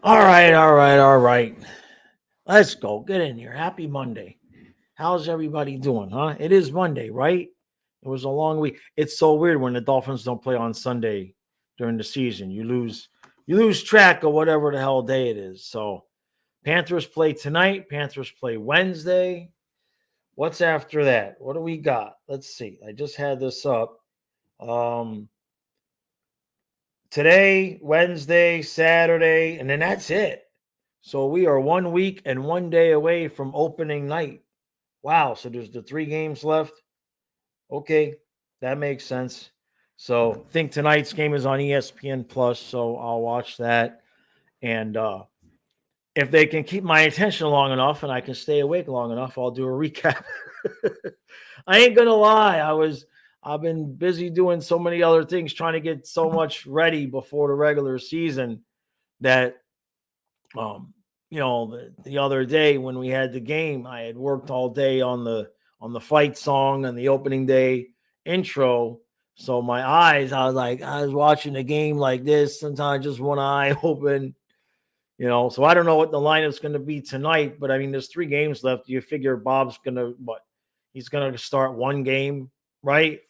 All right, all right, all right. Let's go. Get in here. Happy Monday. How's everybody doing, huh? It is Monday, right? It was a long week. It's so weird when the Dolphins don't play on Sunday during the season. You lose track of whatever the hell day it is. So Panthers play tonight. Panthers play Wednesday. What's after that? What do we got? Let's see. I just had this up. Um Today, Wednesday, Saturday, and then that's it. So we are 1 week and 1 day away from opening night. Wow. So there's the 3 games left. Okay. That makes sense. So I think tonight's game is on ESPN Plus. So I'll watch that. And if they can keep my attention long enough and I can stay awake long enough, I'll do a recap. I ain't gonna lie. I've been busy doing so many other things, trying to get so much ready before the regular season that the other day when we had the game, I had worked all day on the fight song and the opening day intro. So my eyes, I was watching the game like this, sometimes just one eye open, So I don't know what the lineup's going to be tonight, but I mean, there's 3 games left. You figure Bob's going to He's going to start one game, right?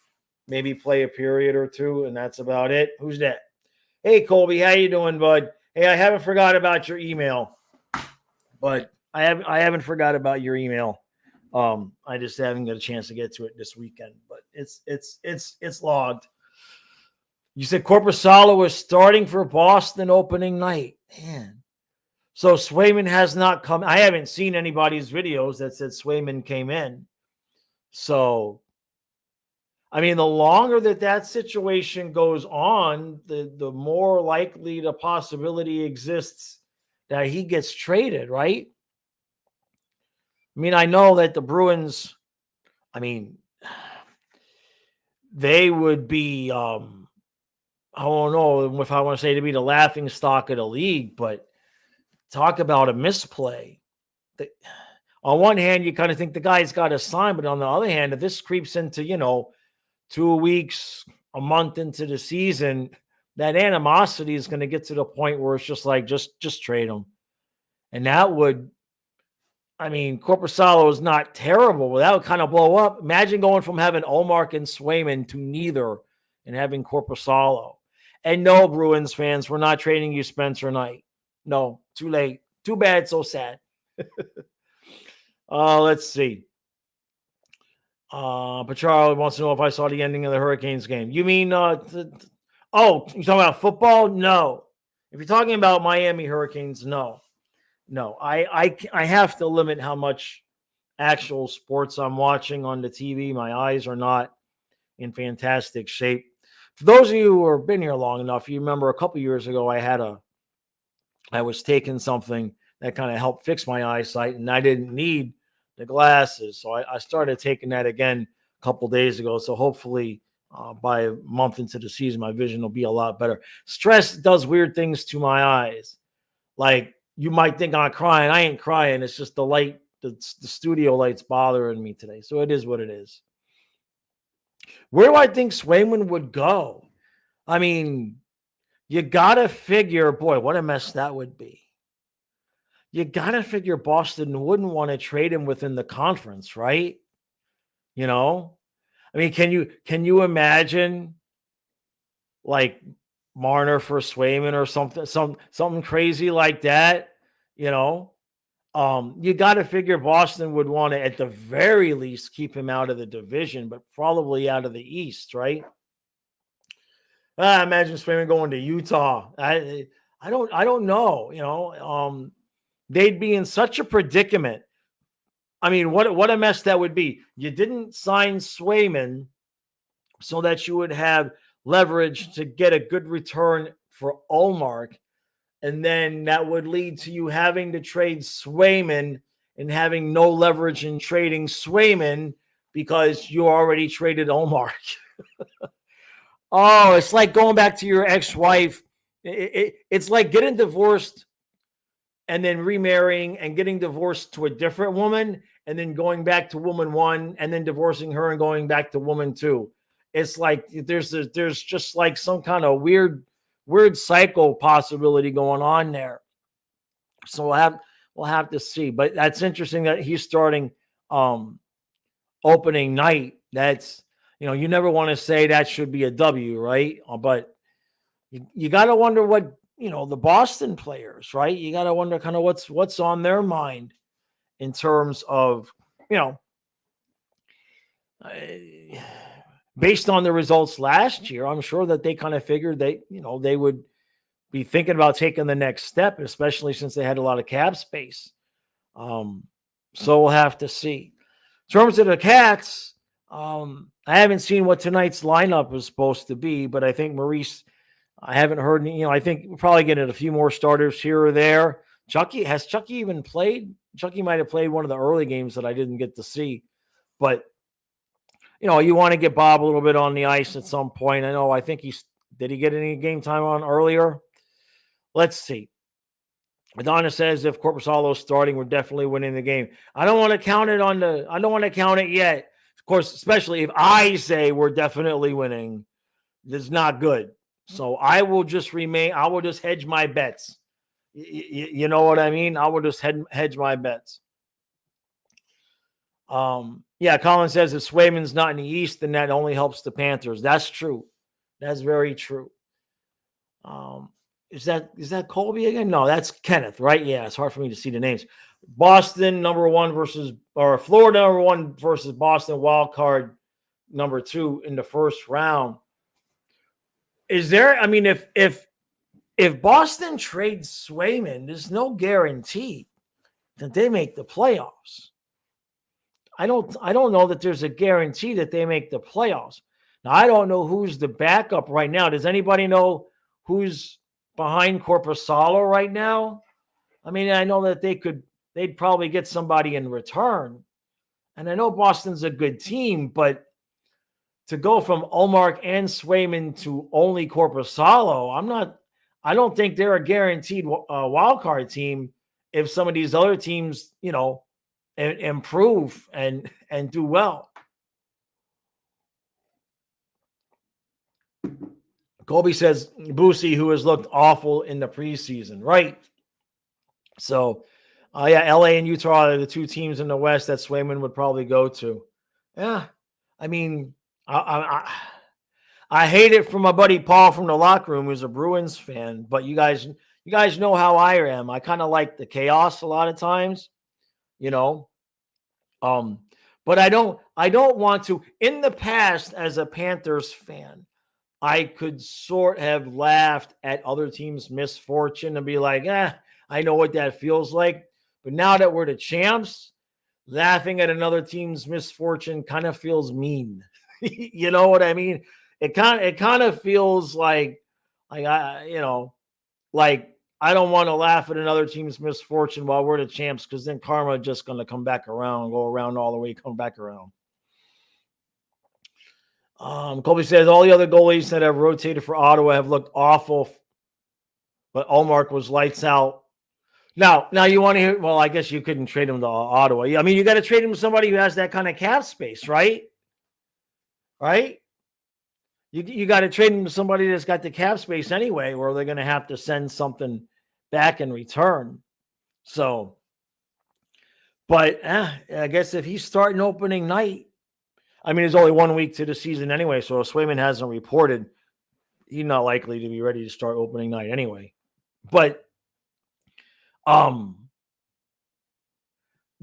Maybe play a period or two, and that's about it. Who's that? Hey, Colby, how you doing, bud? Hey, I haven't forgot about your email, but I haven't forgot about your email. I just haven't got a chance to get to it this weekend, but it's logged. You said Corpusalo was starting for Boston opening night, man. So Swayman has not come. I haven't seen anybody's videos that said Swayman came in. So, I mean, the longer that situation goes on, the more likely the possibility exists that he gets traded, right? I mean, I know that the Bruins, I mean, they would be, I don't know if I want to say to be the laughing stock of the league, but talk about a misplay. On one hand, you kind of think the guy's got to sign, but on the other hand, if this creeps into, 2 weeks, a month into the season, that animosity is going to get to the point where it's just like, just trade him. And that would, I mean, Corpusalo is not terrible, but that would kind of blow up. Imagine going from having Olmark and Swayman to neither and having Corpusalo. And no, Bruins fans, we're not trading you Spencer Knight. No, too late. Too bad, so sad. Let's see. Pacharo wants to know if I saw the ending of the Hurricanes game. You mean, you're talking about football? No. If you're talking about Miami Hurricanes, no. No, I have to limit how much actual sports I'm watching on the TV. My eyes are not in fantastic shape. For those of you who have been here long enough, you remember a couple years ago, I was taking something that kind of helped fix my eyesight, and I didn't need the glasses. So I started taking that again a couple days ago. So hopefully by a month into the season, my vision will be a lot better. Stress does weird things to my eyes. Like, you might think I'm crying. I ain't crying. It's just the light, the studio light's bothering me today. So it is what it is. Where do I think Swayman would go? I mean, you got to figure, boy, what a mess that would be. You got to figure Boston wouldn't want to trade him within the conference, right? I mean, can you imagine like Marner for Swayman or something crazy like that? You got to figure Boston would want to, at the very least, keep him out of the division, but probably out of the East, right? Imagine Swayman going to Utah. I don't know. They'd be in such a predicament. I mean, what a mess that would be. You didn't sign Swayman so that you would have leverage to get a good return for Olmark. And then that would lead to you having to trade Swayman and having no leverage in trading Swayman because you already traded Olmark. Oh, it's like going back to your ex-wife. It's like getting divorced and then remarrying and getting divorced to a different woman and then going back to woman one and then divorcing her and going back to woman two. It's like there's just like some kind of weird cycle possibility going on there. So we'll have to see. But that's interesting that he's starting opening night. That's, you never want to say that should be a W, right? But you got to wonder what, the Boston players, right? You got to wonder kind of what's on their mind in terms of, you know, uh, based on the results last year. I'm sure that they kind of figured they would be thinking about taking the next step, especially since they had a lot of cap space. So we'll have to see. In terms of the Cats, I haven't seen what tonight's lineup was supposed to be, but I think Maurice, I haven't heard any, I think we're probably getting a few more starters here or there. Chucky even played? Chucky might have played one of the early games that I didn't get to see, but you want to get Bob a little bit on the ice at some point. I think did he get any game time on earlier? Let's see. Madonna says if Korpisalo's starting, we're definitely winning the game. I don't want to count it yet. Of course, especially if I say we're definitely winning, that's not good. So I will just hedge my bets. You know what I mean? I will just hedge my bets. Yeah, Colin says if Swayman's not in the East, then that only helps the Panthers. That's true. That's very true. Is that Colby again? No, that's Kenneth, right? Yeah, it's hard for me to see the names. Boston Florida number 1 versus Boston wild card number 2 in the first round. Is there? I mean, if Boston trades Swayman, there's no guarantee that they make the playoffs. I don't know that there's a guarantee that they make the playoffs. Now, I don't know who's the backup right now. Does anybody know who's behind Korpisalo right now? I mean, I know that they'd probably get somebody in return. And I know Boston's a good team, but to go from Ullmark and Swayman to only Korpisalo, I don't think they're a guaranteed wild card team if some of these other teams, improve and do well. Colby says Boosie, who has looked awful in the preseason, right? So, yeah, LA and Utah are the 2 teams in the West that Swayman would probably go to. Yeah, I mean, I hate it from my buddy Paul from the locker room, who's a Bruins fan. But you guys know how I am. I kind of like the chaos a lot of times, But I don't want to. In the past, as a Panthers fan, I could have laughed at other teams' misfortune and be like, I know what that feels like. But now that we're the champs, laughing at another team's misfortune kind of feels mean. You know what I mean? It kind of feels like I don't want to laugh at another team's misfortune while we're the champs, because then karma just going to come back around, go around all the way, come back around. Colby says all the other goalies that have rotated for Ottawa have looked awful, but Ullmark was lights out. Now you want to hear? Well, I guess you couldn't trade him to Ottawa. I mean, you got to trade him to somebody who has that kind of cap space, right? Right? You got to trade him to somebody that's got the cap space anyway, or they're going to have to send something back in return. So, but I guess if he's starting opening night, I mean, there's only 1 week to the season anyway, so if Swayman hasn't reported, he's not likely to be ready to start opening night anyway. But the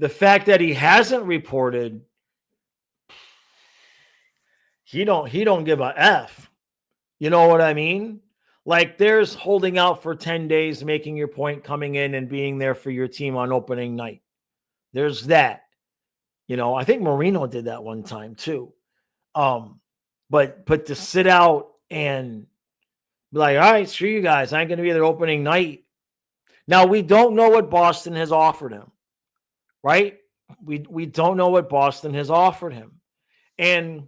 fact that he hasn't reported, he don't give a F. You know what I mean? Like, there's holding out for 10 days, making your point, coming in and being there for your team on opening night. There's that. I think Marino did that one time too. But to sit out and be like, all right, screw you guys, I ain't going to be there opening night. Now, we don't know what Boston has offered him, right? We don't know what Boston has offered him. And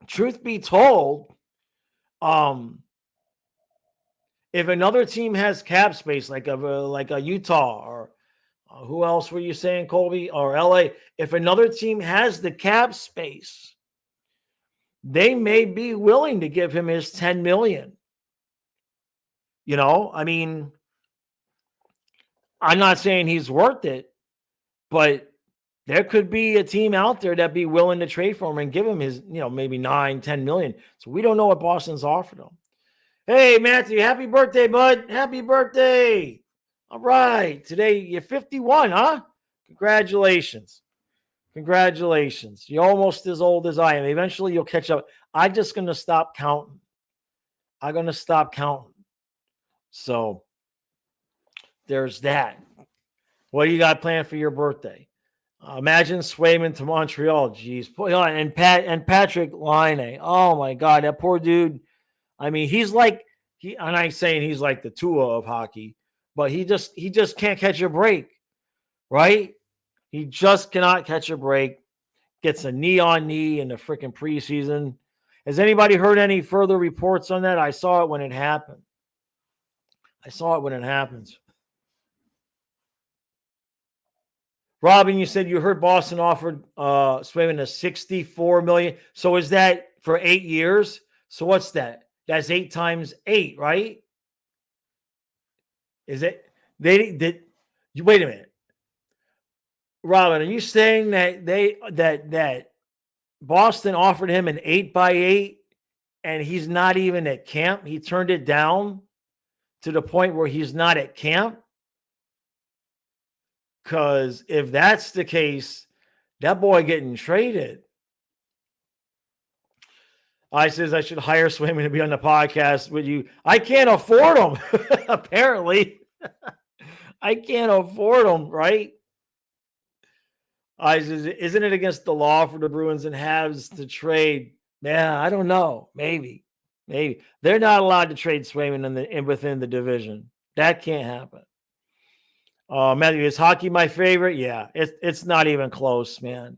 truth be told, if another team has cap space, like a Utah or who else were you saying, Colby, or LA? If another team has the cap space, they may be willing to give him his $10 million. I mean, I'm not saying he's worth it, but there could be a team out there that'd be willing to trade for him and give him his, maybe 9, 10 million. So we don't know what Boston's offered him. Hey, Matthew, happy birthday, bud. Happy birthday. All right. Today you're 51, huh? Congratulations. Congratulations. You're almost as old as I am. Eventually you'll catch up. I'm just going to stop counting. I'm going to stop counting. So there's that. What do you got planned for your birthday? Imagine Swayman to Montreal. Jeez. And Patrick Laine. Oh my God, that poor dude. I mean, he's like and I'm saying he's like the Tua of hockey, but he just can't catch a break, right? He just cannot catch a break. Gets a knee on knee in the freaking preseason. Has anybody heard any further reports on that? I saw it when it happened. I saw it when it happens. Robin, you said you heard Boston offered Swayman a $64 million. So is that for 8 years? So what's that? That's 8 times 8, right? Is it? They did. Wait a minute, Robin. Are you saying that that Boston offered him an 8x8 and he's not even at camp? He turned it down to the point where he's not at camp? Because if that's the case, that boy getting traded. I says I should hire Swayman to be on the podcast with you. I can't afford him, apparently. I can't afford him, right? I says, isn't it against the law for the Bruins and Habs to trade? Yeah, I don't know. Maybe. They're not allowed to trade Swayman within the division. That can't happen. Matthew, is hockey my favorite? Yeah, it's not even close, man.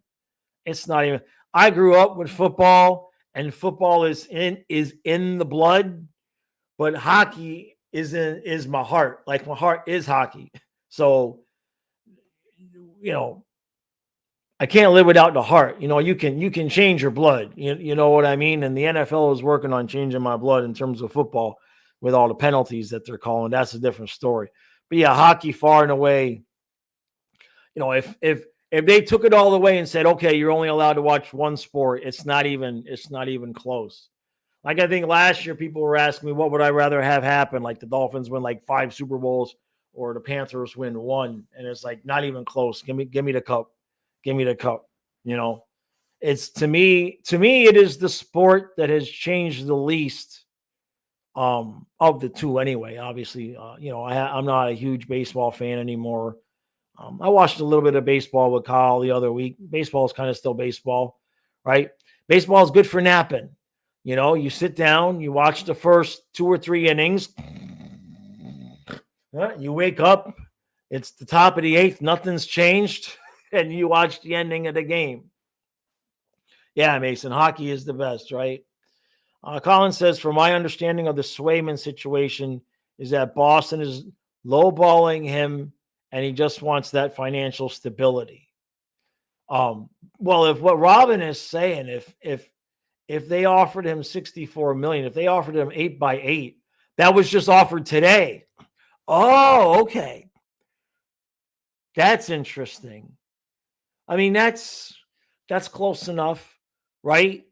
It's not even. I grew up with football, and football is in the blood, but hockey is my heart. Like my heart is hockey. So, I can't live without the heart. You can change your blood. You know what I mean? And the NFL is working on changing my blood in terms of football with all the penalties that they're calling. That's a different story. But yeah, hockey far and away. If they took it all away and said, okay, you're only allowed to watch one sport, it's not even close. Like I think last year people were asking me, what would I rather have happen? Like the Dolphins win like 5 Super Bowls or the Panthers win 1. And it's like not even close. Give me the cup. Give me the cup. It's to me, it is the sport that has changed the least of the two anyway. Obviously, I'm not a huge baseball fan anymore. I watched a little bit of baseball with Kyle the other week. Baseball is kind of still baseball, right? Baseball is good for napping. You sit down, you watch the first 2 or 3 innings. You wake up, it's the top of the 8th, nothing's changed, and you watch the ending of the game. Yeah, Mason, hockey is the best, right? Colin says, from my understanding of the Swayman situation, is that Boston is lowballing him and he just wants that financial stability. Well, if what Robin is saying, if they offered him $64 million, if they offered him 8x8, that was just offered today. Oh, okay. That's interesting. I mean, that's close enough, right?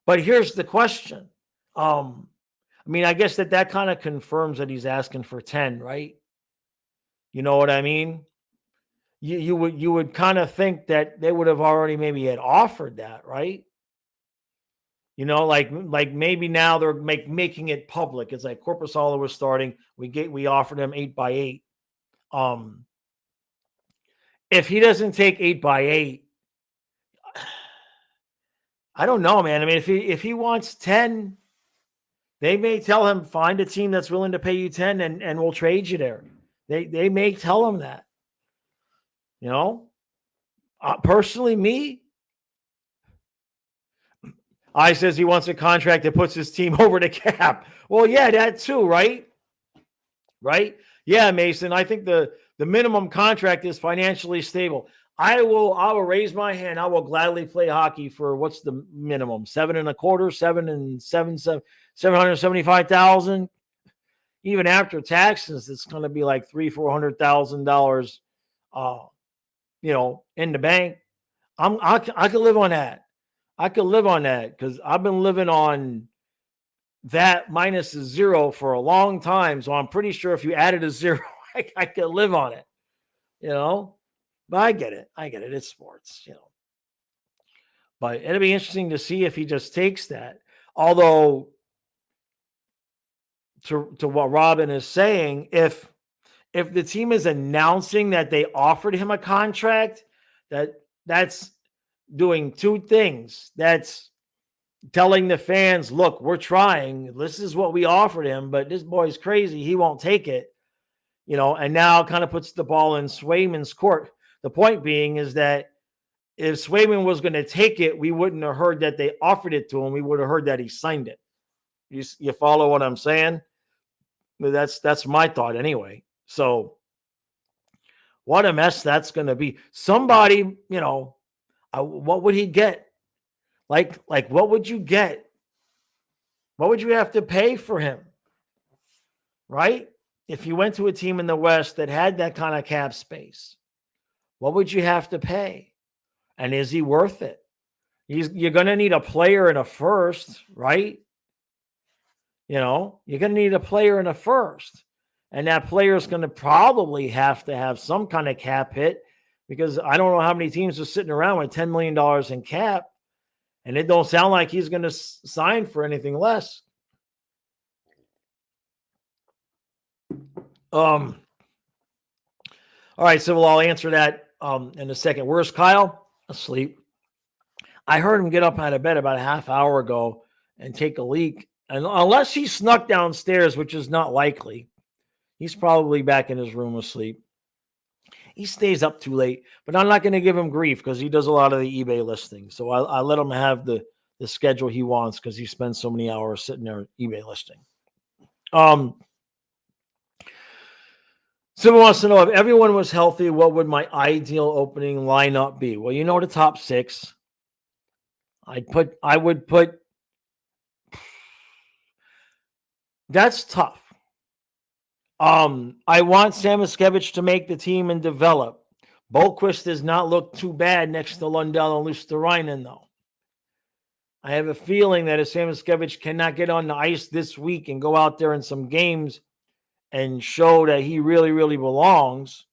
But here's the question. I guess that kind of confirms that he's asking for 10, right? You know what I mean? You would kind of think that they would have already maybe had offered that, right? Like maybe now they're making it public. It's like Korpisalo was starting. We offered him 8x8. If he doesn't take 8x8, I don't know, man. I mean, if he wants 10, they may tell him, find a team that's willing to pay you 10 and we'll trade you there. They may tell him that. Personally, me, I says he wants a contract that puts his team over the cap. Well, yeah, that too, right? Right? Yeah, Mason, I think the minimum contract is financially stable. I will raise my hand. I will gladly play hockey for what's the minimum? 7.25, 775,000. even after taxes, it's going to be like $300,000-$400,000, in the bank. I could live on that. I could live on that because I've been living on that minus a zero for a long time. So I'm pretty sure if you added a zero, I could live on it, But I get it. It's sports, But it'll be interesting to see if he just takes that. Although, to what Robin is saying, if the team is announcing that they offered him a contract, that's doing two things. That's telling the fans, look, we're trying. This is what we offered him, but this boy's crazy. He won't take it, and now kind of puts the ball in Swayman's court. The point being is that if Swayman was going to take it, we wouldn't have heard that they offered it to him. We would have heard that he signed it. You follow what I'm saying? That's my thought anyway. So what a mess that's going to be. Somebody, what would he get? Like what would you get? What would you have to pay for him? Right? If you went to a team in the West that had that kind of cap space, what would you have to pay? And is he worth it? You're going to need a player in a first, right? You're going to need a player in a first. And that player is going to probably have to have some kind of cap hit because I don't know how many teams are sitting around with $10 million in cap. And it don't sound like he's going to sign for anything less. All right, so I'll answer that in a second. Where's Kyle? Asleep. I heard him get up out of bed about a half hour ago and take a leak. And unless he snuck downstairs, which is not likely, he's probably back in his room asleep. He stays up too late, but I'm not going to give him grief because he does a lot of the eBay listings. So I let him have the schedule he wants because he spends so many hours sitting there eBay listing. Someone wants to know, if everyone was healthy, what would my ideal opening lineup be? Well, the top six. I would put. That's tough. I want Samoskevich to make the team and develop. Boquist does not look too bad next to Lundell and Luosterainen, though. I have a feeling that if Samoskevich cannot get on the ice this week and go out there in some games and show that he really, really belongs,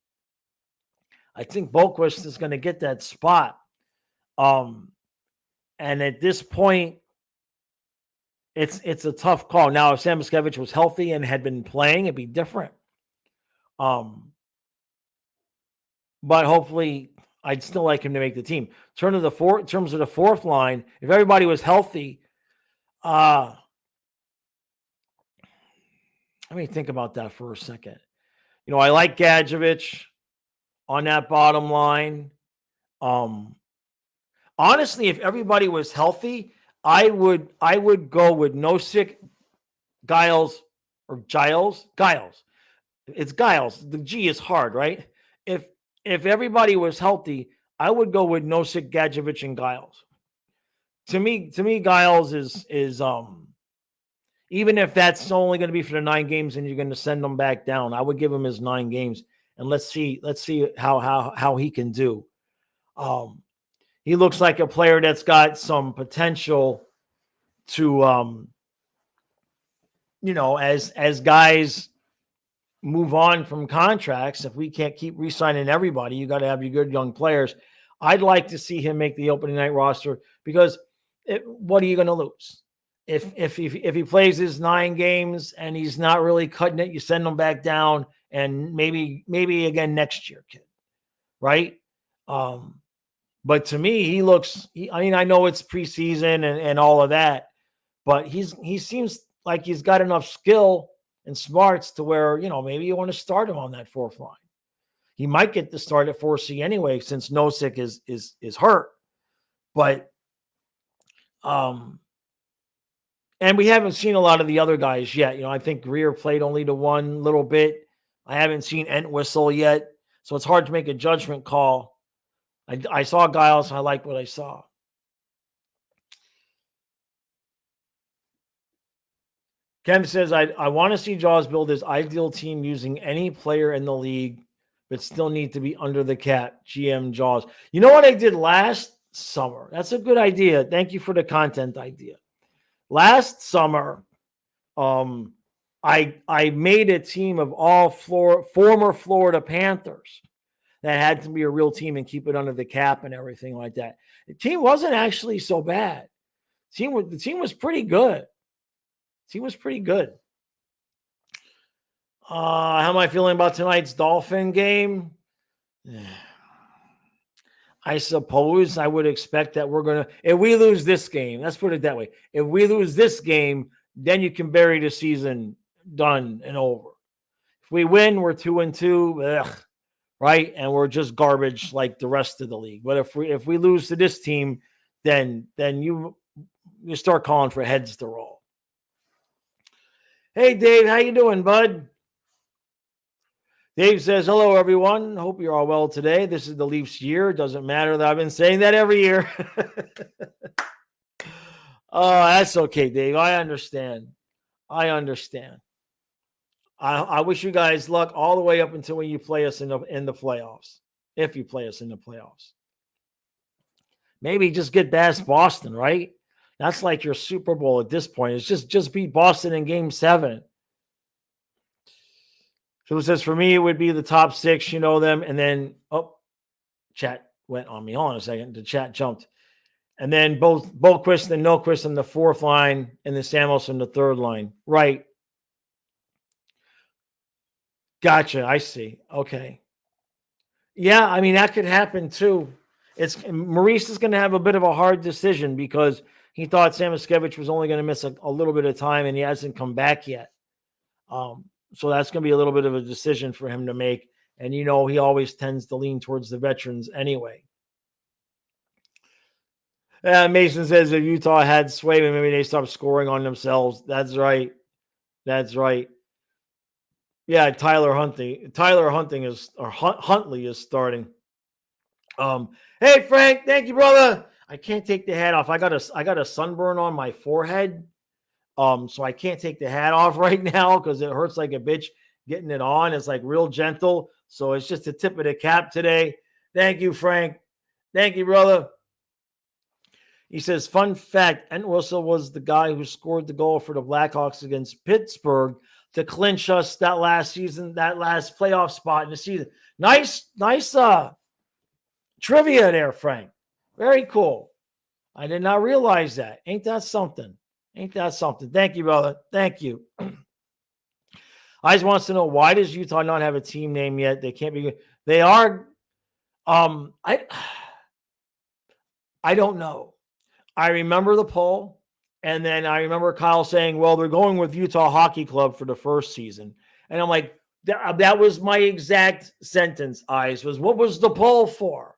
I think Boquist is going to get that spot. And at this point, it's a tough call. Now, if Samoskevich was healthy and had been playing, it'd be different. But hopefully, I'd still like him to make the team. In terms of the fourth line, if everybody was healthy, let me think about that for a second. I like Gadjevich on that bottom line. Honestly, if everybody was healthy, I would go with Nosek, Giles, or Giles. It's Giles. The G is hard, right? If everybody was healthy, I would go with Nosek, Gadjevich, and Giles. To me, Giles is even if that's only going to be for the 9 games and you're going to send him back down, I would give him his 9 games and let's see how he can do. He looks like a player that's got some potential to, as guys move on from contracts. If we can't keep re-signing everybody, you got to have your good young players. I'd like to see him make the opening night roster because what are you going to lose? If he plays his 9 games and he's not really cutting it, you send him back down and maybe again next year, kid. Right? But to me, he looks. I know it's preseason and all of that, but he seems like he's got enough skill and smarts to where maybe you want to start him on that fourth line. He might get the start at 4C anyway since Nosek is hurt, but and we haven't seen a lot of the other guys yet. I think Greer played only to 1 little bit. I haven't seen Entwistle yet, so it's hard to make a judgment call. I saw Giles, and I liked what I saw. Ken says, I want to see Jaws build his ideal team using any player in the league, but still need to be under the cap. GM Jaws. You know what I did last summer? That's a good idea. Thank you for the content idea. Last summer, I made a team of all former Florida Panthers that had to be a real team and keep it under the cap and everything like that. The team wasn't actually so bad. The team was pretty good. The team was pretty good. How am I feeling about tonight's Dolphin game? I suppose I would expect that we're going to, if we lose this game, let's put it that way. If we lose this game, then you can bury the season done and over. If we win, we're 2-2, right? And we're just garbage like the rest of the league. But if we lose to this team, then you start calling for heads to roll. Hey, Dave, how you doing, bud? Dave says, hello, everyone. Hope you're all well today. This is the Leafs year. Doesn't matter that I've been saying that every year. Oh, that's okay, Dave. I understand. I wish you guys luck all the way up until when you play us in the playoffs. If you play us in the playoffs. Maybe just get past Boston, right? That's like your Super Bowl at this point. It's just beat Boston in Game 7. So it says, for me, it would be the top 6, you know them. And then, chat went on me. Hold on a second. The chat jumped. And then both Boquist and Noquist in the 4th line and the Samos in the 3rd line. Right. Gotcha. I see. Okay. Yeah, I mean, that could happen too. Maurice is going to have a bit of a hard decision because he thought Samoskevich was only going to miss a little bit of time and he hasn't come back yet. So that's going to be a little bit of a decision for him to make. And, he always tends to lean towards the veterans anyway. Mason says if Utah had Swayman, maybe they stopped scoring on themselves. That's right. Yeah, Huntley is starting. Hey, Frank. Thank you, brother. I can't take the hat off. I got a sunburn on my forehead. So I can't take the hat off right now because it hurts like a bitch getting it on. It's like real gentle. So it's just the tip of the cap today. Thank you, Frank. Thank you, brother. He says, fun fact, Entwistle was the guy who scored the goal for the Blackhawks against Pittsburgh to clinch us that last season, that last playoff spot in the season. Nice trivia there, Frank. Very cool. I did not realize that. Ain't that something? Thank you, brother. Thank you. I just wants to know, why does Utah not have a team name yet? They can't be good. They are. I don't know. I remember the poll, and then I remember Kyle saying, well, they're going with Utah Hockey Club for the first season. And I'm like, that was my exact sentence, was what was the poll for?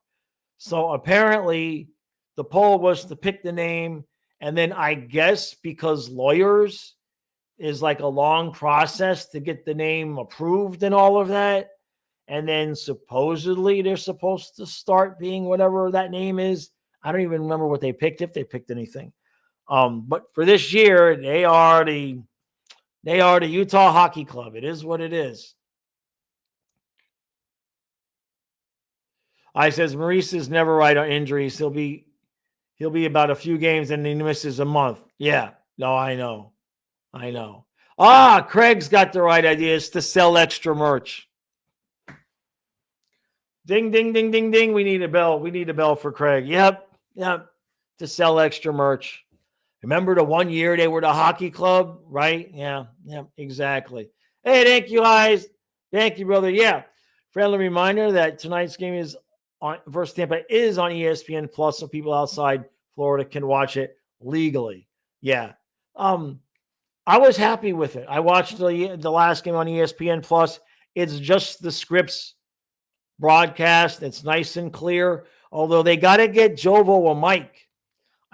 So apparently the poll was to pick the name. And then I guess because lawyers is like a long process to get the name approved and all of that. And then supposedly they're supposed to start being whatever that name is. I don't even remember what they picked, if they picked anything. But for this year, they are the Utah Hockey Club. It is what it is. I says Maurice is never right on injuries. He'll be about a few games and he misses a month. Yeah. No, I know. Craig's got the right idea. It's to sell extra merch. Ding, ding, ding, ding, ding. We need a bell for Craig. Yep. To sell extra merch. Remember the one year they were the hockey club, right? Yeah, exactly. Hey, thank you, guys. Thank you, brother. Yeah. Friendly reminder that tonight's game is versus Tampa is on ESPN Plus, so people outside Florida can watch it legally. Yeah. I was happy with it. I watched the last game on ESPN Plus. It's just the Scripps broadcast. It's nice and clear. Although they got to get Jovo a mic.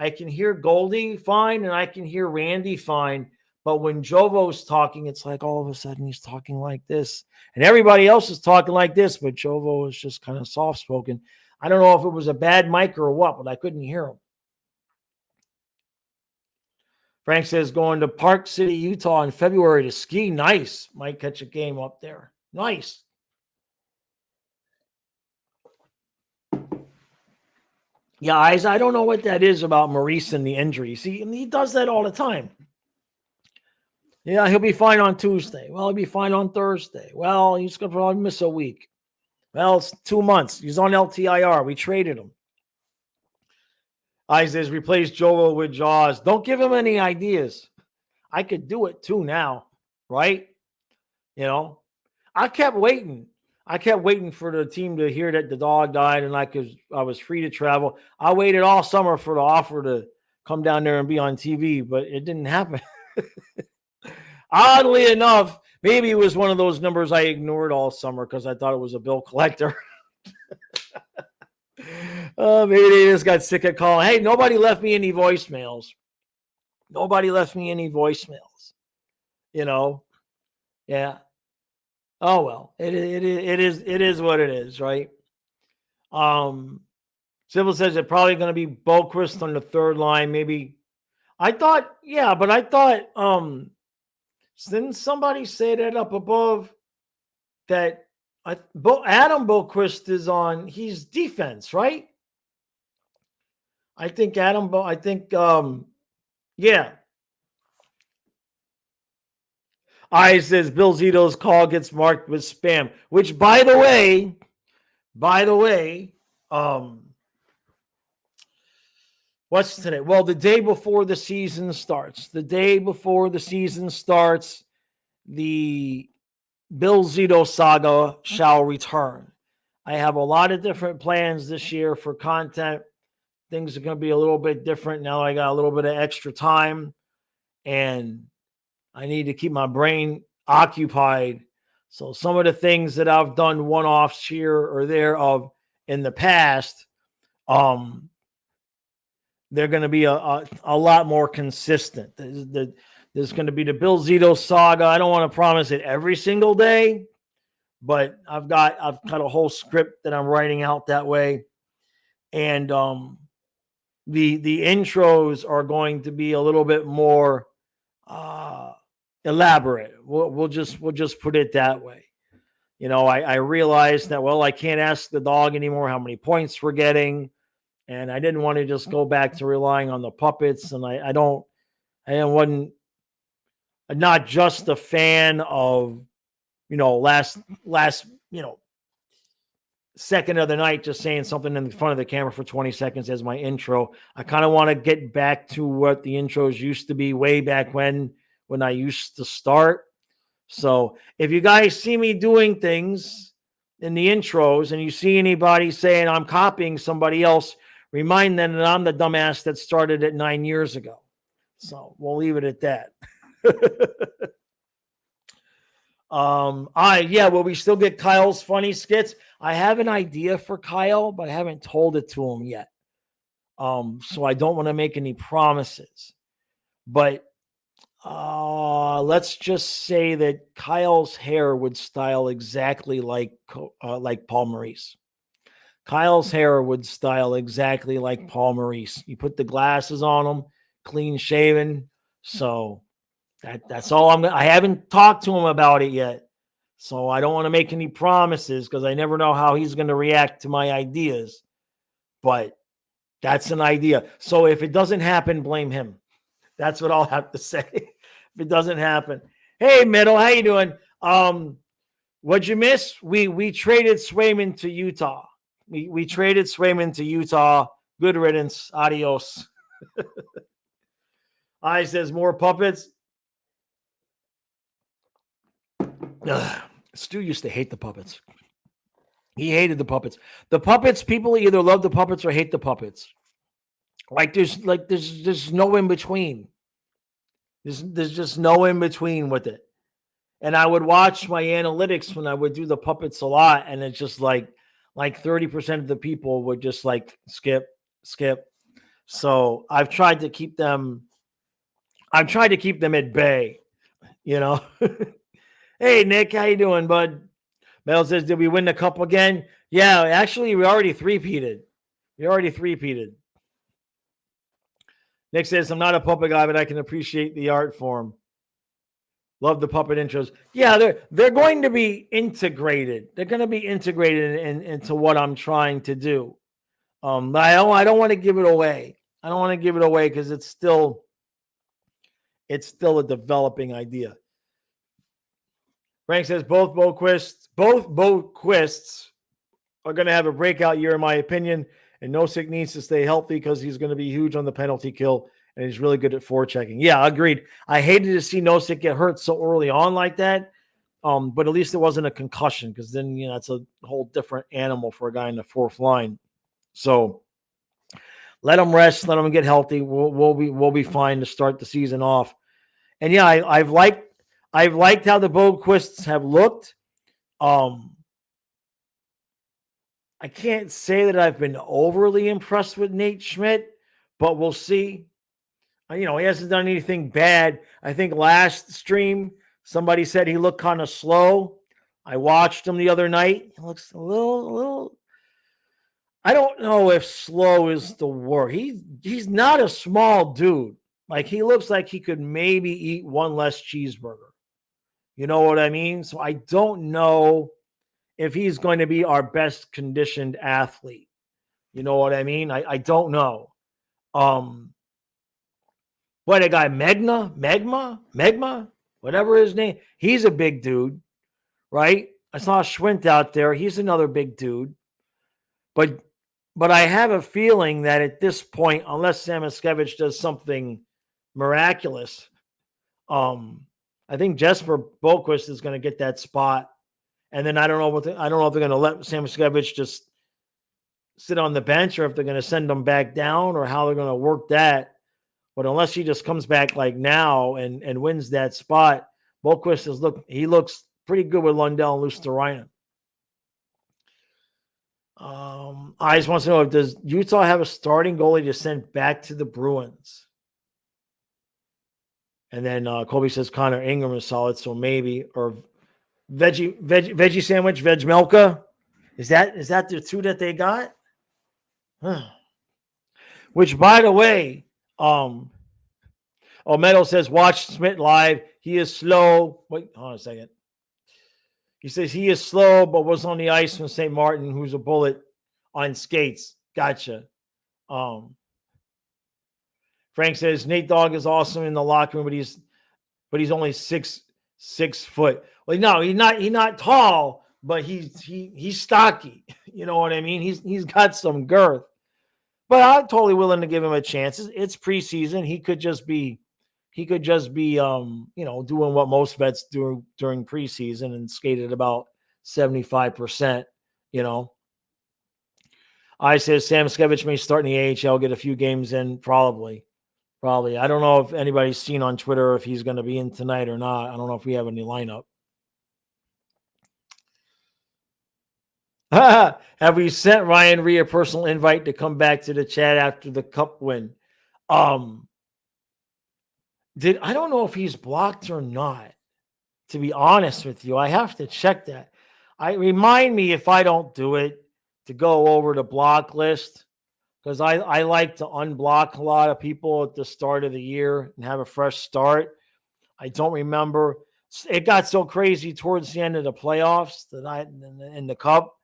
I can hear Goldie fine and I can hear Randy fine. But when Jovo's talking, it's like all of a sudden he's talking like this. And everybody else is talking like this, but Jovo is just kind of soft-spoken. I don't know if it was a bad mic or what, but I couldn't hear him. Frank says going to Park City, Utah in February to ski. Nice. Might catch a game up there. Nice. Yeah, I don't know what that is about Maurice and the injury. See, he does that all the time. Yeah, he'll be fine on Tuesday. Well, he'll be fine on Thursday. Well, he's going to probably miss a week. Well, it's 2 months. He's on LTIR. We traded him. I says replace Joel with Jaws. Don't give him any ideas. I could do it too now, right? You know, I kept waiting. I kept waiting for the team to hear that the dog died and I was free to travel. I waited all summer for the offer to come down there and be on TV, but it didn't happen. Oddly enough, maybe it was one of those numbers I ignored all summer because I thought it was a bill collector. Maybe they just got sick of calling. Hey, nobody left me any voicemails. Nobody left me any voicemails. You know? Yeah. Oh well. It is what it is, right? Sybil says it's probably going to be Boquist on the third line. Maybe I thought, yeah, but I thought didn't somebody say that up above that Adam Boquist is on, he's defense, right? I think yeah. I says Bill Zito's call gets marked with spam, which by the way, what's today? Well, the day before the season starts, the Bill Zito saga shall return. I have a lot of different plans this year for content. Things are going to be a little bit different now. I got a little bit of extra time and I need to keep my brain occupied. So some of the things that I've done one-offs here or there of in the past, they're going to be a lot more consistent. There's going to be the Bill Zito saga. I don't want to promise it every single day, but I've got a whole script that I'm writing out that way. And the intros are going to be a little bit more elaborate. We'll just put it that way. You know, I realized that, well, I can't ask the dog anymore how many points we're getting. And I didn't want to just go back to relying on the puppets. And I wasn't not just a fan of, last, second of the night, just saying something in front of the camera for 20 seconds as my intro. I kind of want to get back to what the intros used to be way back when I used to start. So if you guys see me doing things in the intros and you see anybody saying I'm copying somebody else, remind them that I'm the dumbass that started it 9 years ago. So we'll leave it at that. Will we still get Kyle's funny skits? I have an idea for Kyle, but I haven't told it to him yet. So I don't want to make any promises. But let's just say that Kyle's hair would style exactly like Paul Maurice. Kyle's hair would style exactly like Paul Maurice. You put the glasses on him, clean shaven. So that's all I haven't talked to him about it yet. So I don't want to make any promises because I never know how he's going to react to my ideas. But that's an idea. So if it doesn't happen, blame him. That's what I'll have to say. If it doesn't happen. Hey, Middle, how you doing? What'd you miss? We traded Swayman to Utah. We traded Swayman to Utah. Good riddance. Adios. I says more puppets. Stu used to hate the puppets. He hated the puppets. The puppets, people either love the puppets or hate the puppets. There's no in between. There's just no in between with it. And I would watch my analytics when I would do the puppets a lot, and it's just like 30% of the people would just skip. So I've tried to keep them at bay, Hey, Nick, how you doing, bud? Mel says, did we win the cup again? Yeah, actually, we already three-peated. Nick says, I'm not a puppet guy, but I can appreciate the art form. Love the puppet intros. Yeah, they're going to be integrated. They're going to be integrated into what I'm trying to do. But I don't want to give it away. I don't want to give it away because it's still a developing idea. Frank says both Boquists are going to have a breakout year, in my opinion. And Nosek needs to stay healthy because he's going to be huge on the penalty kill, and he's really good at forechecking. Yeah, agreed. I hated to see Nosek get hurt so early on like that, but at least it wasn't a concussion, because then it's a whole different animal for a guy in the fourth line. So let him rest, let him get healthy. We'll be fine to start the season off. And yeah, I've liked how the Boquists have looked. I can't say that I've been overly impressed with Nate Schmidt, but we'll see. He hasn't done anything bad. I think last stream, somebody said he looked kind of slow. I watched him the other night. He looks a little. I don't know if slow is the word. He's not a small dude. Like, he looks like he could maybe eat one less cheeseburger. You know what I mean? So I don't know if he's going to be our best conditioned athlete. You know what I mean? I don't know. What a guy, Megma, whatever his name. He's a big dude, right? I saw Schwint out there. He's another big dude. But I have a feeling that at this point, unless Samoskevich does something miraculous, I think Jesper Boquist is going to get that spot. And then I don't know if they're going to let Samoskevich just sit on the bench, or if they're going to send him back down, or how they're going to work that. But unless he just comes back like now and wins that spot, Boquist looks pretty good with Lundell and Luostarinen. I just want to know, does Utah have a starting goalie to send back to the Bruins? And then Colby says Connor Ingram is solid, so maybe. Or veggie sandwich, veg melka. Is that the two that they got? Which, by the way, Meadow says watch Smith live. He is slow. Wait, hold on a second. He says he is slow, but was on the ice from St. Martin, who's a bullet on skates. Gotcha. Frank says Nate Dogg is awesome in the locker room, but he's only 6 foot. Well, no, he's not tall, but he's stocky. You know what I mean? He's got some girth. But I'm totally willing to give him a chance. It's preseason. He could just be doing what most vets do during preseason and skate at about 75%, I says Samoskevich may start in the AHL, get a few games in, probably. I don't know if anybody's seen on Twitter if he's going to be in tonight or not. I don't know if we have any lineup. Have we sent Ryan Rhea a personal invite to come back to the chat after the cup win? I don't know if he's blocked or not, to be honest with you. I have to check that. Remind me if I don't do it to go over the block list, because I like to unblock a lot of people at the start of the year and have a fresh start. I don't remember. It got so crazy towards the end of the playoffs in the cup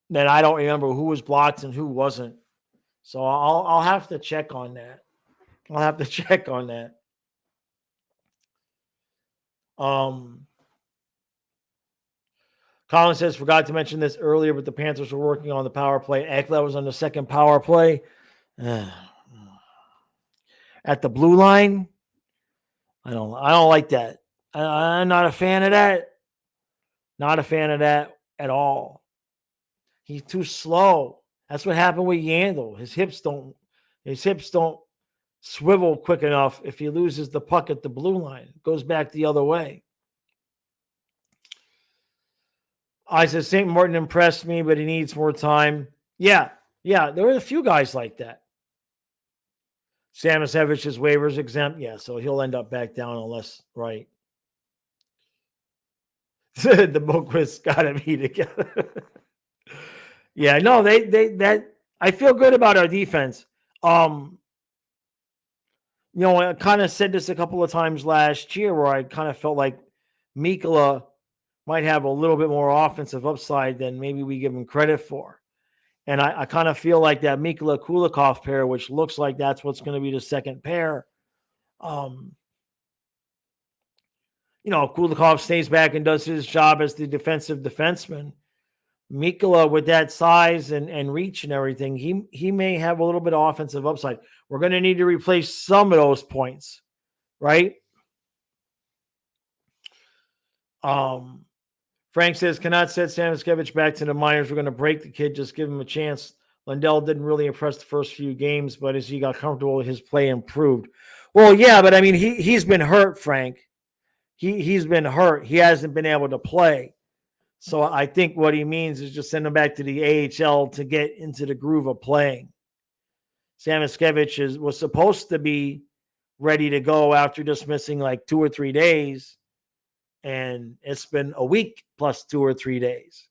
that I don't remember who was blocked and who wasn't. So I'll have to check on that. Colin says, forgot to mention this earlier, but the Panthers were working on the power play. Ekblad was on the second power play. At the blue line, I don't like that. I'm not a fan of that. Not a fan of that at all. He's too slow. That's what happened with Yandel. His hips don't swivel quick enough. If he loses the puck at the blue line, it goes back the other way. I said St. Martin impressed me, but he needs more time. Yeah, there were a few guys like that. Samosevich's waivers exempt. Yeah, so he'll end up back down unless, right. The Boquist got to be together. Yeah, no, that I feel good about our defense. Um, I kind of said this a couple of times last year where I kind of felt like Mikula might have a little bit more offensive upside than maybe we give him credit for. And I kind of feel like that Mikula Kulikov pair, which looks like that's what's going to be the second pair. Kulikov stays back and does his job as the defensive defenseman. Mikula, with that size and reach and everything, he may have a little bit of offensive upside. We're going to need to replace some of those points, right? Frank says, cannot set Samoskevich back to the minors. We're going to break the kid. Just give him a chance. Lundell didn't really impress the first few games, but as he got comfortable, his play improved. Well, yeah, but I mean, he's been hurt, Frank. He's been hurt. He hasn't been able to play. So I think what he means is just send him back to the AHL to get into the groove of playing. Samoskevich was supposed to be ready to go after just missing like 2 or 3 days, and it's been a week plus 2 or 3 days.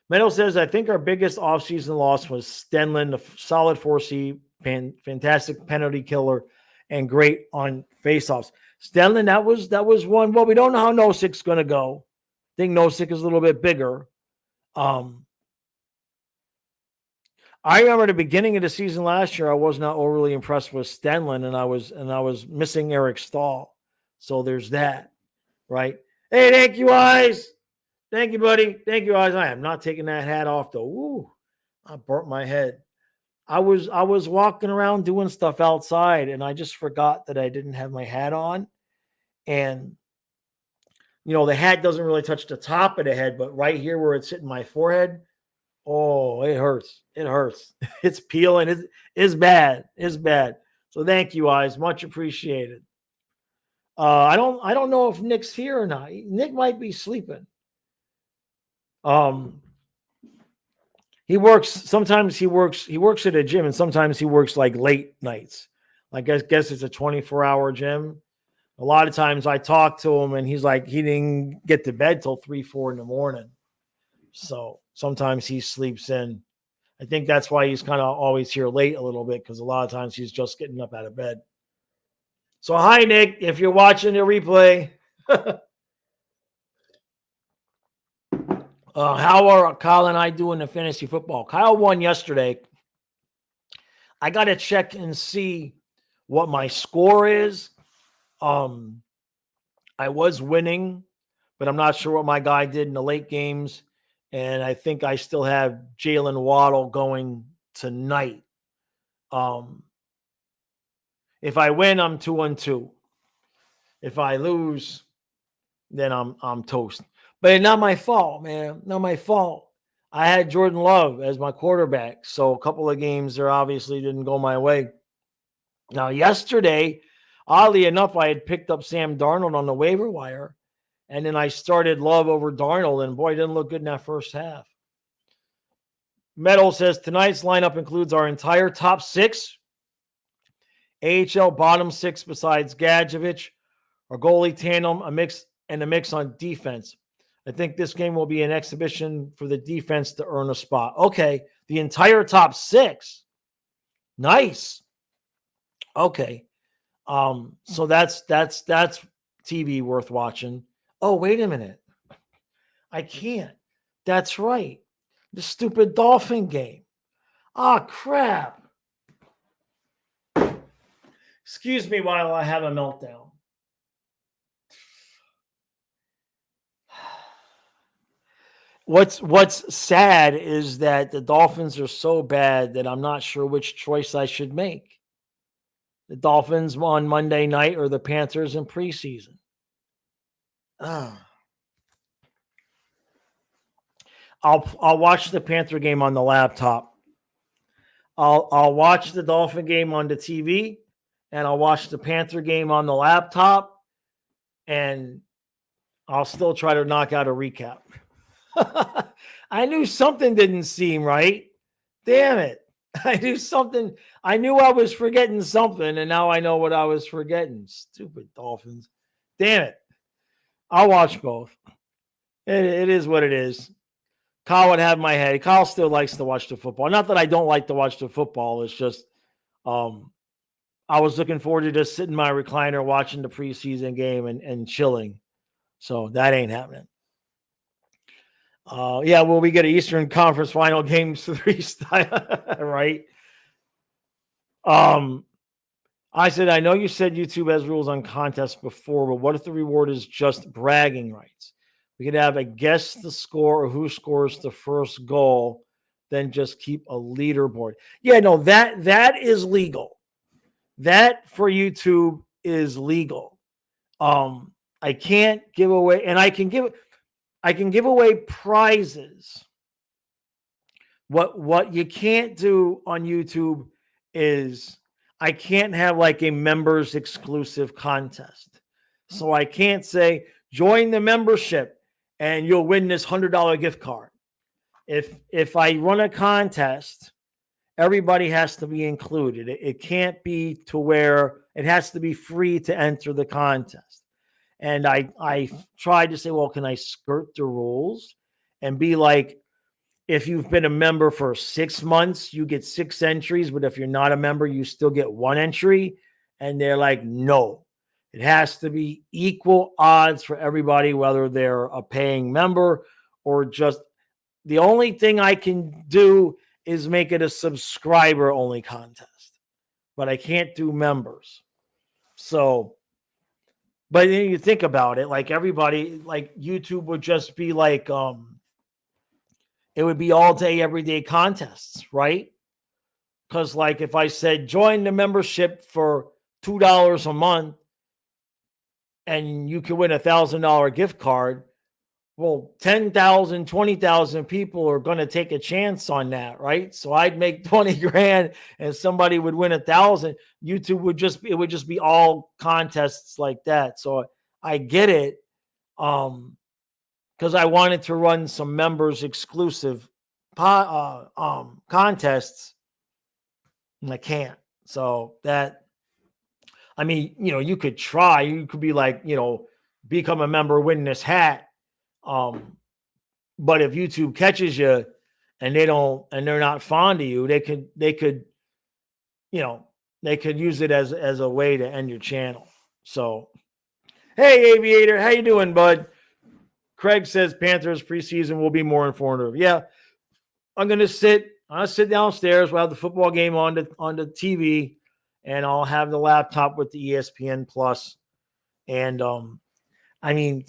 Meadow says, I think our biggest offseason loss was Stenlin, the solid 4C, fantastic penalty killer, and great on faceoffs. Stenlin, that was one. Well, we don't know how Nosik's going to go. I think Nosik is a little bit bigger. I remember the beginning of the season last year, I was not overly impressed with Stenlin, and I was missing Eric Stahl. So there's that, right? Hey, thank you, Eyes. Thank you, buddy. Thank you, Eyes. I am not taking that hat off, though. Ooh, I burnt my head. I was walking around doing stuff outside, and I just forgot that I didn't have my hat on. And, the hat doesn't really touch the top of the head, but right here where it's hitting my forehead, oh, it hurts. It hurts. It's peeling. It's bad. It's bad. So thank you, Eyes. Much appreciated. I don't know if Nick's here or not. Nick might be sleeping. He works. Sometimes he works at a gym, and sometimes he works like late nights. I guess it's a 24-hour gym. A lot of times I talk to him, and he's like, he didn't get to bed till 3, 4 in the morning. So sometimes he sleeps in. I think that's why he's kind of always here late a little bit, because a lot of times he's just getting up out of bed. So hi, Nick, if you're watching the replay. How are Kyle and I doing in fantasy football? Kyle won yesterday. I got to check and see what my score is. I was winning, but I'm not sure what my guy did in the late games. And I think I still have Jalen Waddle going tonight. If I win, I'm 2-2. If I lose, then I'm toast. But it's not my fault, man. Not my fault. I had Jordan Love as my quarterback, so a couple of games there obviously didn't go my way. Now, yesterday, oddly enough, I had picked up Sam Darnold on the waiver wire, and then I started Love over Darnold, and boy, it didn't look good in that first half. Metal says, tonight's lineup includes our entire top 6, AHL bottom 6 besides Gadjevich, our goalie tandem, a mix on defense. I think this game will be an exhibition for the defense to earn a spot. Okay, the entire top 6. Nice. Okay. So that's TV worth watching. Oh, wait a minute. I can't. That's right. The stupid Dolphin game. Ah, crap. Excuse me while I have a meltdown. What's sad is that the Dolphins are so bad that I'm not sure which choice I should make. The Dolphins on Monday night or the Panthers in preseason. I'll watch the Panther game on the laptop. I'll watch the Dolphin game on the TV, and I'll watch the Panther game on the laptop, and I'll still try to knock out a recap. I knew something didn't seem right. Damn it. I knew something. I knew I was forgetting something, and now I know what I was forgetting. Stupid Dolphins. Damn it. I'll watch both. It is what it is. Kyle would have my head. Kyle still likes to watch the football. Not that I don't like to watch the football. It's just I was looking forward to just sitting in my recliner watching the preseason game and chilling. So that ain't happening. Yeah, will we get an Eastern Conference Final Games 3 style? Right? I said, I know you said YouTube has rules on contests before, but what if the reward is just bragging rights? We could have a guess the score or who scores the first goal, then just keep a leaderboard. Yeah, no, that is legal. That for YouTube is legal. I can't give away, and I can give away prizes. What you can't do on YouTube is I can't have like a members exclusive contest. So I can't say join the membership and you'll win this $100 gift card. If I run a contest, everybody has to be included. It can't be to where it has to be free to enter the contest. And I tried to say, well, can I skirt the rules and be like, if you've been a member for 6 months, you get 6 entries. But if you're not a member, you still get 1 entry. And they're like, no, it has to be equal odds for everybody, whether they're a paying member or just the only thing I can do is make it a subscriber only contest, but I can't do members. So, but then you think about it, like everybody, like YouTube would just be like, it would be all day, everyday contests, right? Because like if I said, join the membership for $2 a month and you can win $1,000 gift card, well, 10,000, 20,000 people are going to take a chance on that, right? So I'd make 20 grand and somebody would win 1,000. YouTube would just be all contests like that. So I get it. Because I wanted to run some members exclusive contests and I can't. So that, I mean, you could try, you could be like, become a member, win this hat. But if YouTube catches you and they're not fond of you, they could use it as a way to end your channel. So, hey, Aviator, how you doing, bud? Craig says Panthers preseason will be more informative. Yeah, I'm gonna sit downstairs. We'll have the football game on the TV, and I'll have the laptop with the ESPN Plus. And I mean,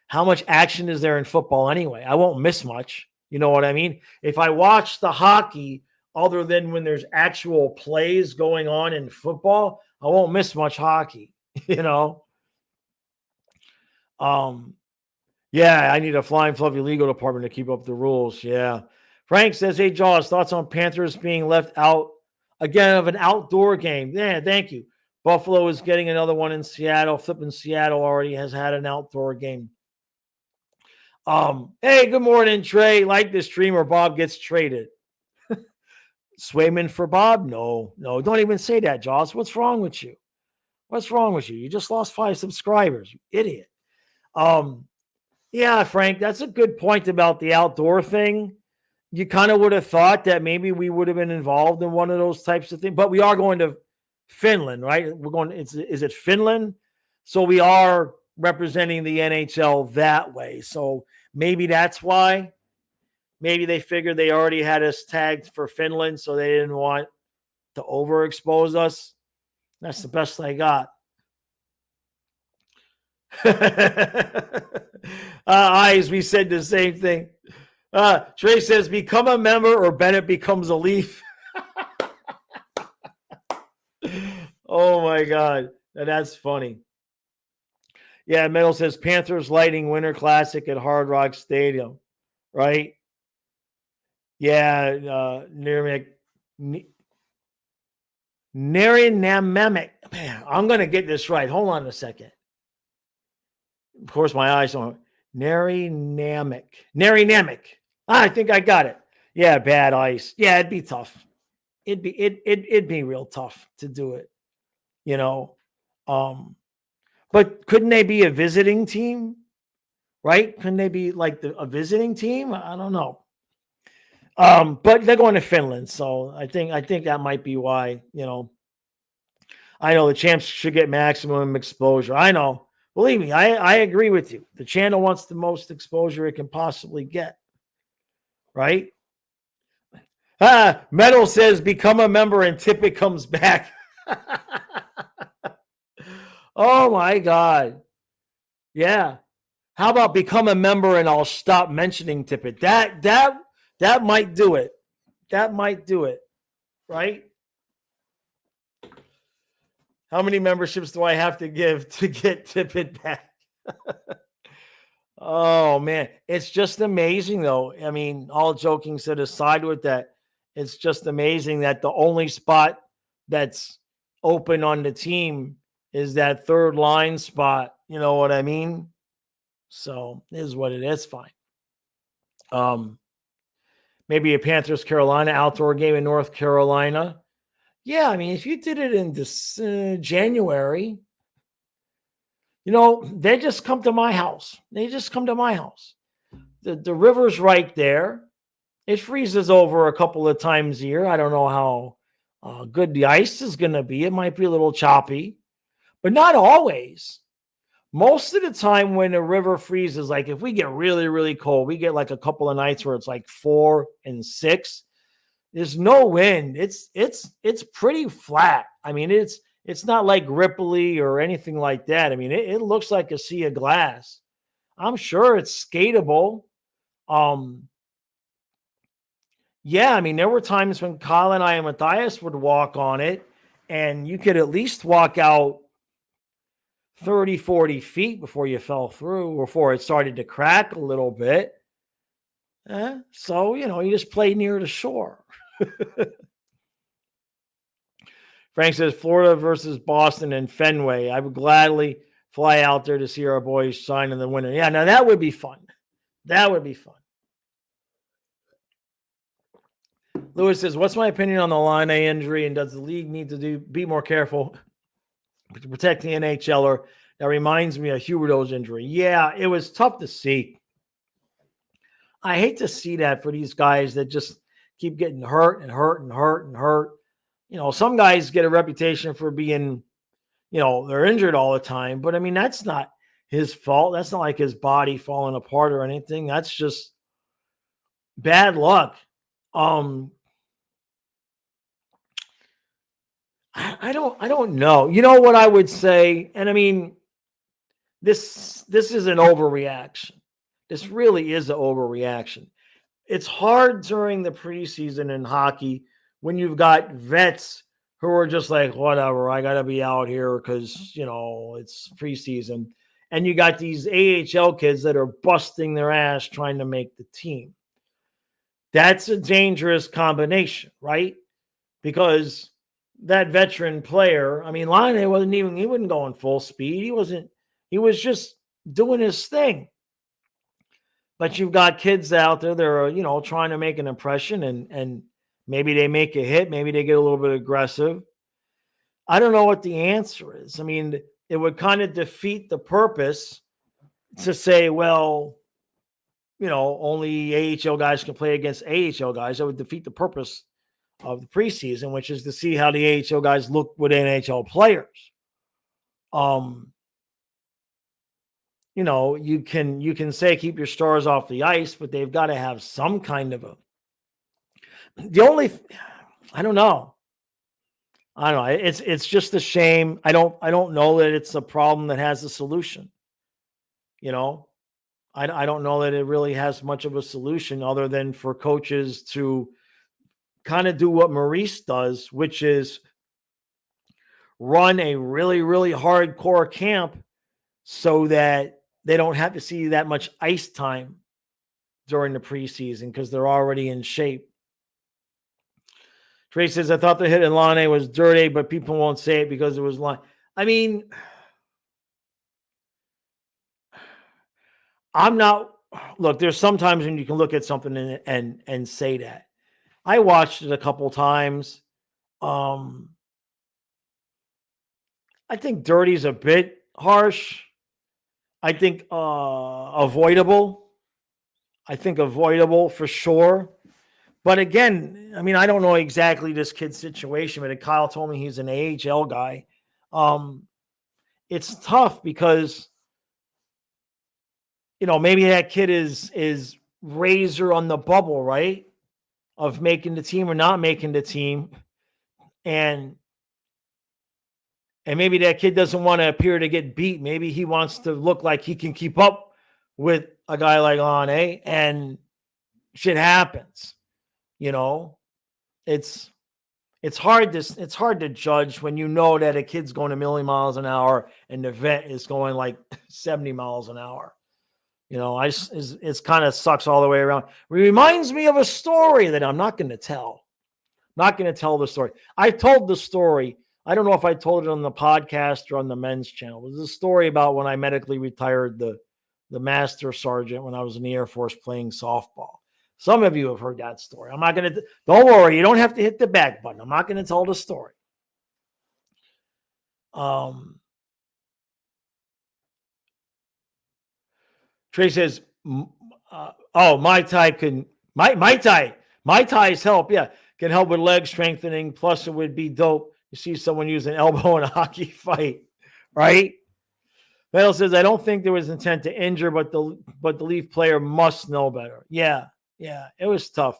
how much action is there in football anyway? I won't miss much. You know what I mean? If I watch the hockey, other than when there's actual plays going on in football, I won't miss much hockey. Yeah, I need a flying fluffy legal department to keep up the rules. Yeah. Frank says, hey, Jaws, thoughts on Panthers being left out again of an outdoor game? Yeah, thank you. Buffalo is getting another one in Seattle. Flipping Seattle already has had an outdoor game. Hey, good morning, Trey. Like this stream or Bob gets traded. Swayman for Bob? No, don't even say that, Jaws. What's wrong with you? You just lost 5 subscribers, you idiot. Yeah, Frank, that's a good point about the outdoor thing. You kind of would have thought that maybe we would have been involved in one of those types of things, but we are going to Finland, right? We're going. Is it Finland? So we are representing the NHL that way. So maybe that's why. Maybe they figured they already had us tagged for Finland, so they didn't want to overexpose us. That's the best I got. Eyes, we said the same thing. Trey says, become a member or Bennett becomes a Leaf. Oh, my God. That's funny. Yeah, Metal says, Panthers lighting Winter Classic at Hard Rock Stadium. Right? Yeah, Narinamemic. Man, I'm going to get this right. Hold on a second. Of course, my eyes don't. Narinamic. I think I got it. Yeah, bad ice. Yeah, it'd be tough. It'd be real tough to do it. But couldn't they be a visiting team? Right? Couldn't they be like a visiting team? I don't know. But they're going to Finland, so I think that might be why. I know the champs should get maximum exposure. I know. Believe me, I agree with you. The channel wants the most exposure it can possibly get. Right? Metal says become a member and Tippett comes back. Oh my God. Yeah. How about become a member and I'll stop mentioning Tippett? That might do it. That might do it. Right? How many memberships do I have to give to get Tippett back? Oh man, it's just amazing though. I mean, all joking set aside with that, it's just amazing that the only spot that's open on the team is that third line spot. You know what I mean? So it is what it is. Fine. Maybe a Panthers Carolina outdoor game in North Carolina. Yeah, I mean, if you did it in this January, they just come to my house. They just come to my house. The river's right there. It freezes over a couple of times a year. I don't know how good the ice is going to be. It might be a little choppy, but not always. Most of the time when the river freezes, like if we get really, really cold, we get like a couple of nights where it's like 4 and 6. There's no wind. It's pretty flat. I mean, it's not like ripply or anything like that. I mean, it looks like a sea of glass. I'm sure it's skatable. Yeah, I mean, there were times when Kyle and I and Matthias would walk on it, and you could at least walk out 30, 40 feet before you fell through, before it started to crack a little bit. So, you just play near the shore. Frank says, Florida versus Boston and Fenway. I would gladly fly out there to see our boys shine in the winter. Yeah, now that would be fun. That would be fun. Lewis says, what's my opinion on the Line A injury, and does the league need to be more careful to protect the NHLer? That reminds me of Huberdeau's injury. Yeah, it was tough to see. I hate to see that for these guys that just keep getting hurt and hurt and hurt and hurt. Some guys get a reputation for being, they're injured all the time. But, I mean, that's not his fault. That's not like his body falling apart or anything. That's just bad luck. I don't know. You know what I would say? And I mean, this is an overreaction. This really is an overreaction. It's hard during the preseason in hockey when you've got vets who are just like, whatever, I got to be out here because, it's preseason. And you got these AHL kids that are busting their ass trying to make the team. That's a dangerous combination, right? Because that veteran player, I mean, Laine he wasn't going full speed. He was just doing his thing. But you've got kids out there that are, trying to make an impression, and maybe they make a hit, maybe they get a little bit aggressive. I don't know what the answer is. I mean, it would kind of defeat the purpose to say, well, only AHL guys can play against AHL guys. That would defeat the purpose of the preseason, which is to see how the AHL guys look with NHL players. You can say keep your stars off the ice, but they've got to have some kind of I don't know. It's just a shame. I don't know that it's a problem that has a solution. I don't know that it really has much of a solution other than for coaches to kind of do what Maurice does, which is run a really, really hardcore camp so that they don't have to see that much ice time during the preseason because they're already in shape. Trey says, I thought the hit in Laine was dirty, but people won't say it because it was Laine. I mean, look, there's sometimes when you can look at something and say that. I watched it a couple times. I think dirty's a bit harsh. I think avoidable. I think avoidable for sure. But again, I mean, I don't know exactly this kid's situation, but Kyle told me he's an AHL guy. It's tough because, maybe that kid is razor on the bubble, right? Of making the team or not making the team. And maybe that kid doesn't want to appear to get beat. Maybe he wants to look like he can keep up with a guy like Lane, and shit happens. It's hard to judge when you know that a kid's going a million miles an hour and the vet is going like 70 miles an hour. It's kind of sucks all the way around. It reminds me of a story that I'm not going to tell. Not going to tell the story. I told the story. I don't know if I told it on the podcast or on the men's channel. It was a story about when I medically retired the master sergeant when I was in the Air Force playing softball. Some of you have heard that story. I'm not going to, don't worry. You don't have to hit the back button. I'm not going to tell the story. Trey says, Mai Tais help. Yeah. Can help with leg strengthening. Plus it would be dope. You see someone use an elbow in a hockey fight, right? Vettel says, I don't think there was intent to injure, but the Leaf player must know better. Yeah, it was tough.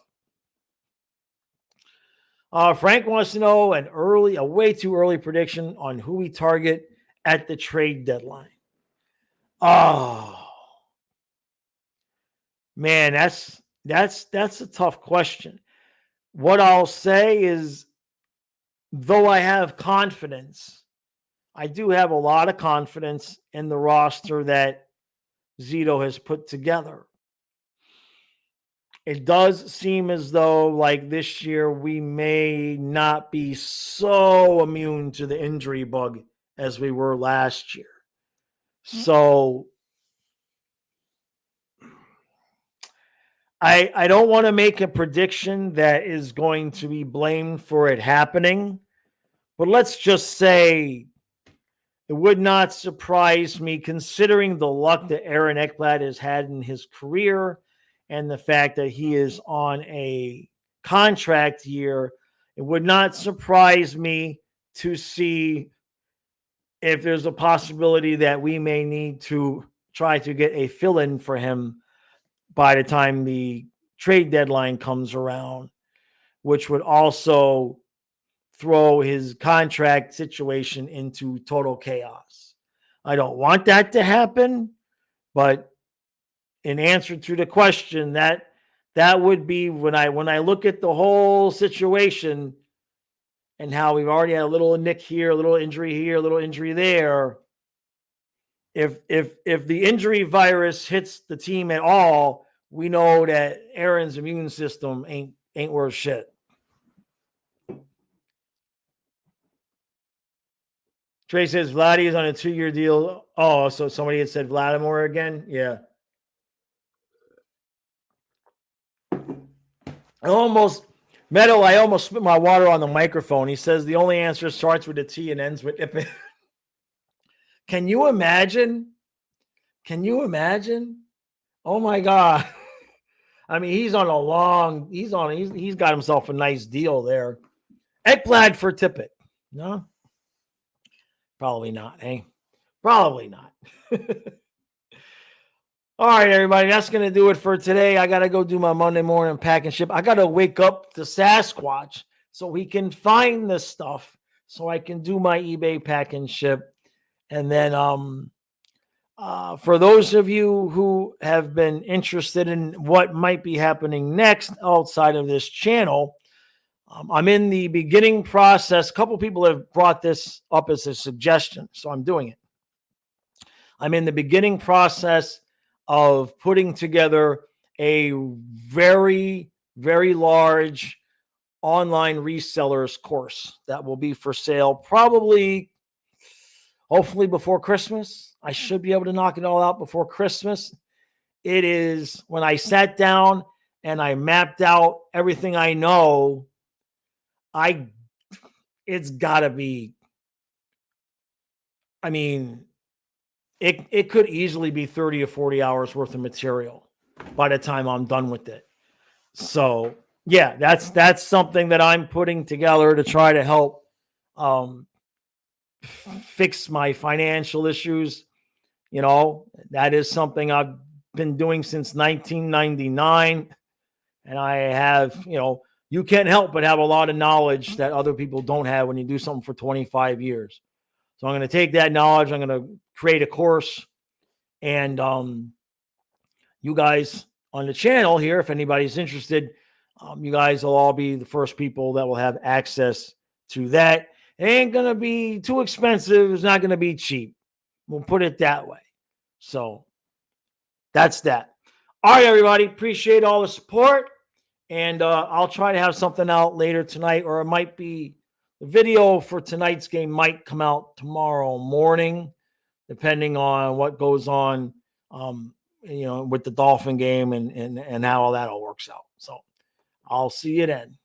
Frank wants to know a way too early prediction on who we target at the trade deadline. Oh, man, that's a tough question. What I'll say is, though I have confidence, I do have a lot of confidence in the roster that Zito has put together. It does seem as though, like this year, we may not be so immune to the injury bug as we were last year. So I don't want to make a prediction that is going to be blamed for it happening, but let's just say it would not surprise me, considering the luck that Aaron Ekblad has had in his career and the fact that he is on a contract year. It would not surprise me to see if there's a possibility that we may need to try to get a fill-in for him by the time the trade deadline comes around, which would also throw his contract situation into total chaos. I don't want that to happen, but in answer to the question, that would be when I look at the whole situation and how we've already had a little nick here, a little injury here, a little injury there. If the injury virus hits the team at all, we know that Aaron's immune system ain't worth shit. Trey says Vladdy is on a 2-year deal. Oh, so somebody had said Vladimir again? Yeah. I almost spit my water on the microphone. He says the only answer starts with a T and ends with Ippin. Can you imagine? Oh my God. I mean, he's got himself a nice deal there. Ekblad for Tippett. No? Probably not, eh? Probably not. All right, everybody, that's going to do it for today. I got to go do my Monday morning pack and ship. I got to wake up the Sasquatch so he can find this stuff so I can do my eBay pack and ship. And then for those of you who have been interested in what might be happening next outside of this channel, I'm in the beginning process. A couple people have brought this up as a suggestion, so I'm doing it. I'm in the beginning process of putting together a very, very large online resellers course that will be for sale hopefully before Christmas. I should be able to knock it all out before Christmas. It is, when I sat down and I mapped out everything I know, it's got to be, I mean, it could easily be 30 or 40 hours worth of material by the time I'm done with it. So Yeah, that's something that I'm putting together to try to help um, fix my financial issues. That is something I've been doing since 1999. And I have, you can't help but have a lot of knowledge that other people don't have when you do something for 25 years. So I'm going to take that knowledge, I'm going to create a course, and you guys on the channel here, if anybody's interested, you guys will all be the first people that will have access to that. It ain't going to be too expensive. It's not going to be cheap. We'll put it that way. So that's that. All right, everybody. Appreciate all the support. And I'll try to have something out later tonight, or it might be the video for tonight's game might come out tomorrow morning, depending on what goes on, with the Dolphin game and how all that all works out. So I'll see you then.